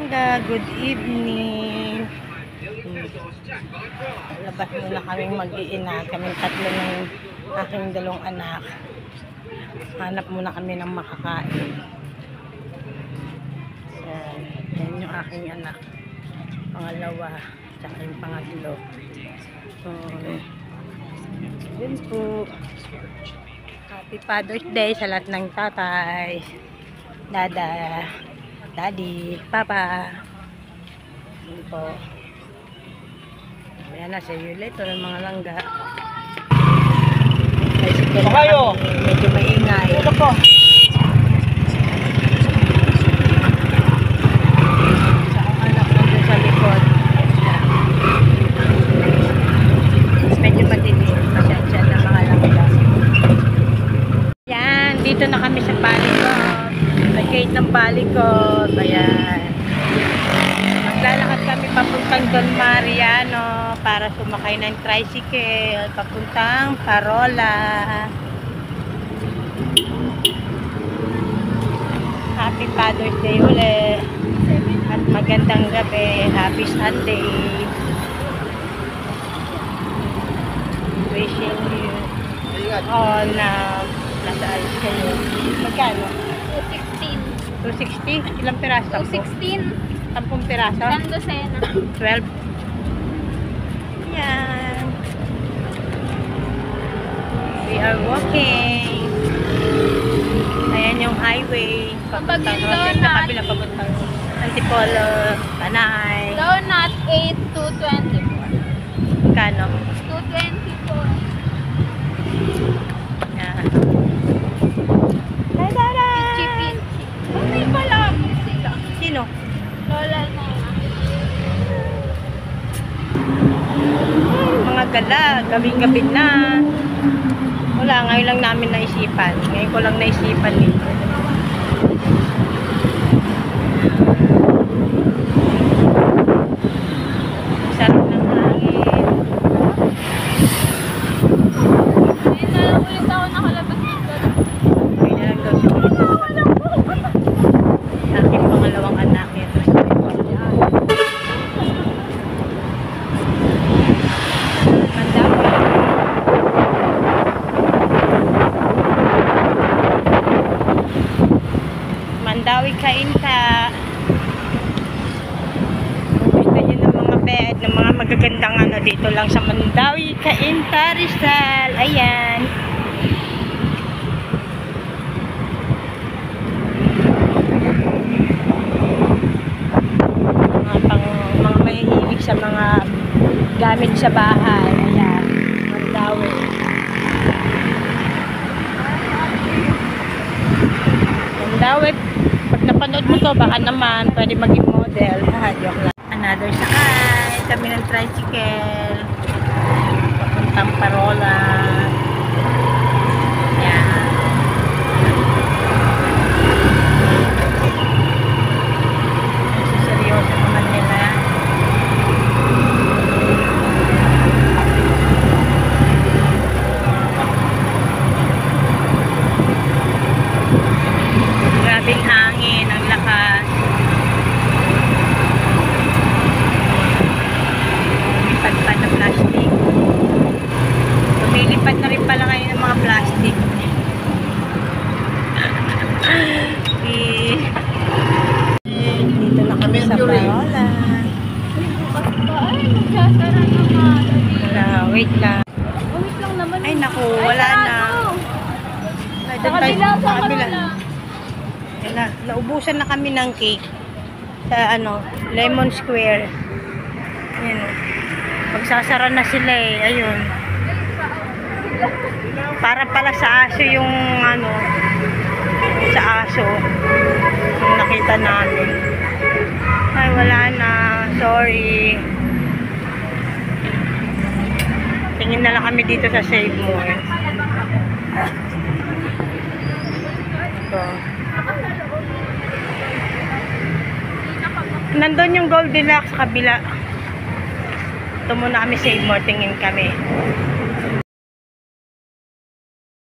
Pampanga, good evening. Labas muna kaming mag-iina, kaming tatlo ng aking dalawang anak. Hanap muna kami ng makakain. Yan yung aking anak. Pangalawa, tsaka yung pangatlo. Yun po. Happy Father's Day sa lahat ng tatay, dada, daddy, papa. Yun po. Ayan na, see you later mga langga. Kayo! Medyo maingay. Ito po! Sa anak nandun sa likod. Medyo madilim. Pasensya na mga langga. Yan, dito na kami sa Balikod. Sa gate ng Balikod. Ayan. Maglalakad kami papuntang Don Mariano para sumakay ng tricycle papuntang Parola. Happy Father's Day ulit at magandang gabi. Happy Sunday. Wishing you all na nasa ayos kayo. Magkano? 260. 260? Ilang piraso? 216. 10 piraso? 12. Yan. We are walking. Ayan yung highway. Papuntang Rosin sa kabila, papuntang Antipolo, Panay. Donut 8 to 24. Kano? 224. Yan. Tada! Pichi. Oh, may pala sila. Sino? Lola na. Mga gala, gabi-gabi na. Wala, ngayon lang namin naisipan. Ngayon ko lang naisipan dito. Sarap ng hangin. Ngayon na lang ulit ako nakalabas dito. Ngayon na lang daw siya ulit. Aking pangalawang anak ito. Mandawi kain ka. Gusto nyo ng mga bed, ng mga magagandang ano dito lang sa Mandawi kain ka, Rizal. Ayan. Mga mahihilig sa mga gamit sa bahay. Ayan. Mandawi. Mandawi. Pag napanood mo to, baka naman pwede maging model. Joke lang. Another sakay. Kami ng tricycle. Papuntang Parola. Yan. Seryoso naman nila. Grabing hangin, ang lakas. Lumipad pa na plastic. Lumilipad na rin pala kayo ng mga plastic. Dito na kami sa Parola. Ay, magsasara naman. Wait lang. Wait lang naman. Ay naku, wala na. Ay, Sa kabila, sa kabila. Yan na, naubusan na kami ng cake sa ano, Lemon Square. Ayan o. Magsasara na sila eh. Ayun. Para pala sa aso yung ano, sa aso. Yung nakita namin. Ay, wala na. Sorry. Tingin na lang kami dito sa Save More. Ito. Nandun yung Goldilocks sa kabila. Ito muna kami Save More. Tingin kami.